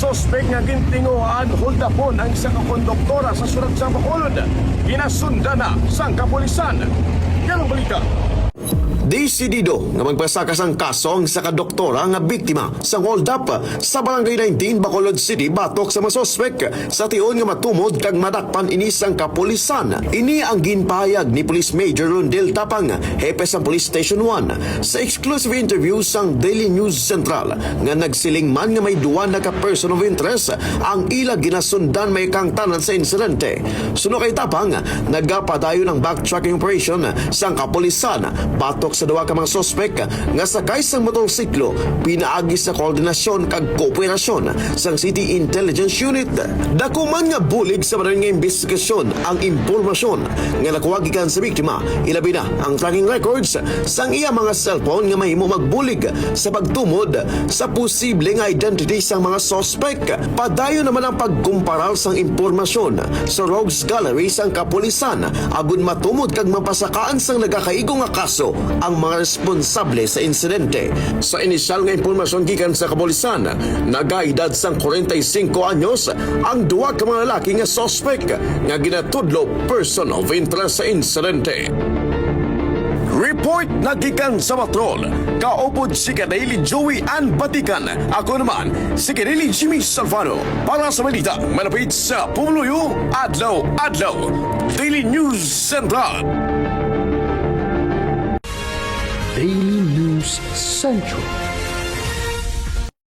sospek nga gintinguhan holdapon ang isa ka konduktora sa surat sa Bacolod. Ginasunda na sang kapulisan. Yan ang balita. Desidido nga magpasakas ang kaso ang sa kadoktora nga biktima sa hold up sa Barangay 19 Bacolod City batok sa masospek sa tion nga matumod kag madakpan inis ang kapulisan. Ini ang ginpahayag ni Police Major Rondel Tapang, hepe sa Police Station 1 sa exclusive interview sang Daily News Central nga nagsiling man nga may duwa na ka person of interest ang ila ginasundan may kang tanan sa insidente. Suno kay Tapang, nagapadayon ng backtracking operation sang kapulisan batok sa duwa ka mga sospek nga sakay sang motorsiklo pinaagi sa koordinasyon kag kooperasyon sang City Intelligence Unit. Dakuman nga bulig sa maraming nga investigasyon ang impormasyon nga nakuha gikan sa biktima, ilabi na ang tracking records sang iya mga cellphone nga mahimo magbulig sa pagtumod sa posibleng identity sang mga sospek. Padayon naman ang pagkumparal sang impormasyon sa rogues gallery sang kapulisan agon matumod kag mapasakaan sang nagakaigo nga kaso ang mga responsable sa insidente. Sa inisyal nga impormasyon gikan sa kapulisan, nagaedad sang 45 anyos ang duwa ka mga lalaki nga sospek nga ginatudlo person of interest sa insidente. Report na gikan sa patrol. Kaupod si Kadeli Joey Ann Batikan. Ako naman si Kadeli Jimmy Salvano para sa balita malapit sa Pumuluyo, Adlaw, Daily News Central. Daily News Central.